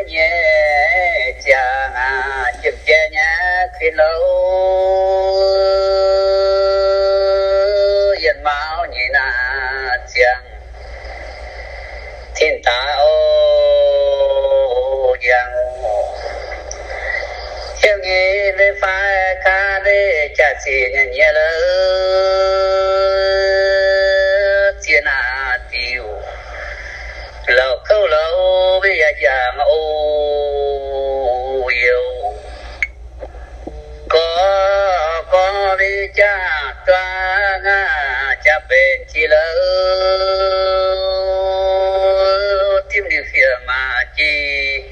nhẹ chàng chìm che nhá khi lâu yên máu nhị na chàng thiên ta ô giang theo nghe về phai ca để trả xì nhẹ nhẹ lỡ thiên tiêu lâu khâu lâu bây giờ giang ô yêu có đi cha toa cha bên chi lỡ tim đi phía mà chi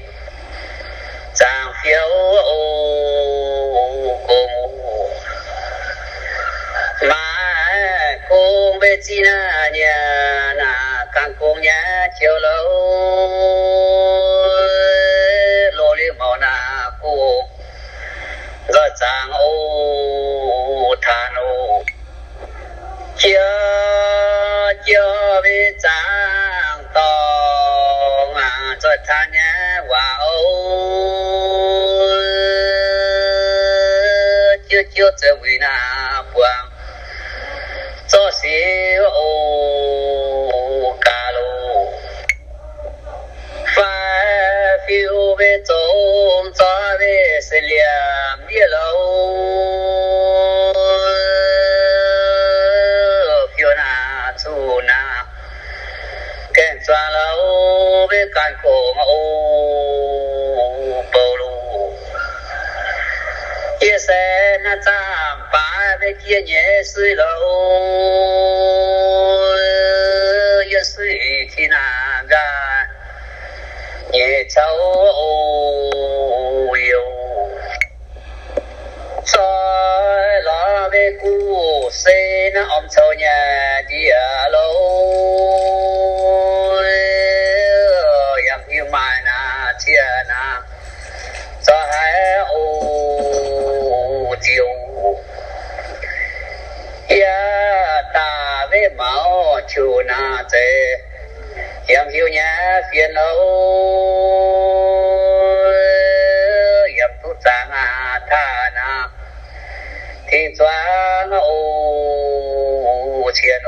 sang phiếu cùng mà cùng về chi na nhà na càng cùng nhà chiều lâu lô li màu na cùng rồi sang than chưa về sang tòng rồi than nhà wow chưa trở về na quang cho xíu cà lô pha phiêu về trốn cho về sẽ liềm địa lâu phiêu na chu na kèn xoa lâu về càn cổ bầu lù chia sẻ na chạm phá về kia nhẹ suy lâu yên suy khi na ga nhẹ cháu yêu soi lo về cu xe na om sâu nhà dia lâu yam yêu mai na chia na cho hai chiều ya ta về máu chiều na thế yam yêu nhà phiền lâu yam tu sang tha na thiên xoan thiên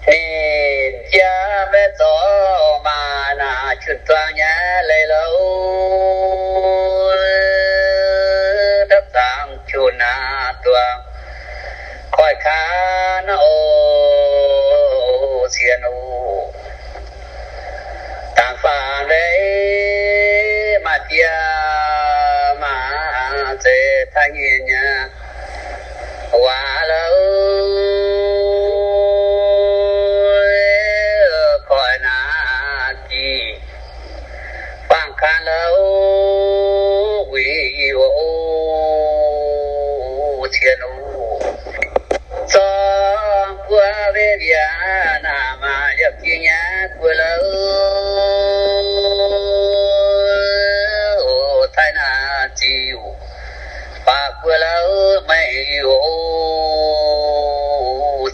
nên cha bé gió mà na chuyển toang nhà lấy lâu đắp sang chuồn na toang khỏi khá na thiên tàng phàng đấy mà tia mà dễ thanh nhiên nha quá lâu khỏi na kỳ phàng khá lâu quý yêu thiên cho qua về bia na mà nhập chi nhá của lâu thay na chiều và của lâu mày yêu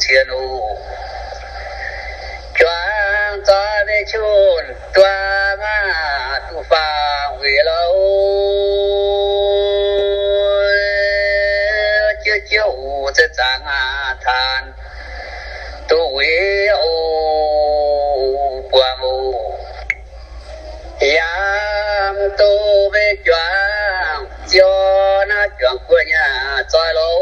thiên choang cho về chôn toa ngã tu pha về lâu chưa chiều sẽ sang than tu về qua mù yam tu về choang cho na choang của nhà soi lâu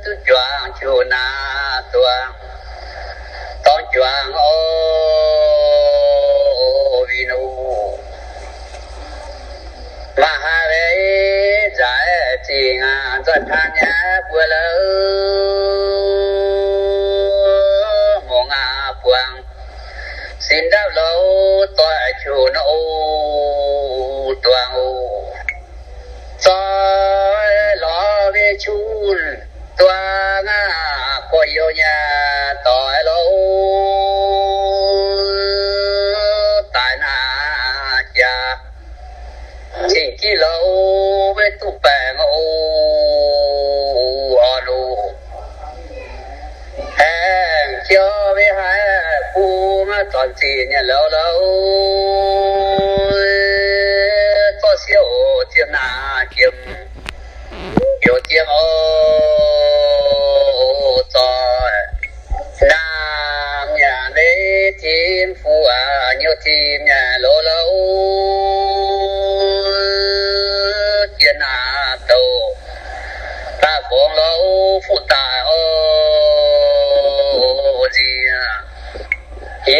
tu choang chu na toang ton choang vinu mà hai giải thì cho than nhà của lâu một quang xin đáp lâu tôi chủ nó toàn tôi lo về chun toàn có yêu nhà tôi lâu tại na cha chỉ khi lâu với tụ bè cho với hai phụ toàn chỉ nhà lâu lâu có siêu chiếm na kiếm yêu chiếm ô cho nam nhà lê thiên phù nhiều team nhà lâu lâu chiếm na tàu ta phong lâu phụ ta ô gì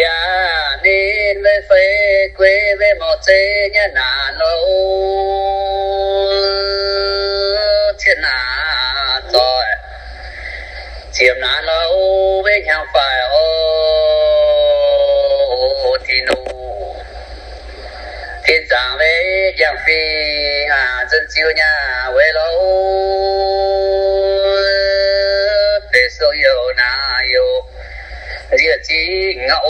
ya nên về phê quê về một chế nhà nà lâu thiên nà rồi chiếm nà lâu về nhà phải ô thì nụ thiên giang về giang phi dân chiêu nhà về lâu về số yêu na yêu địa chỉ ngẫu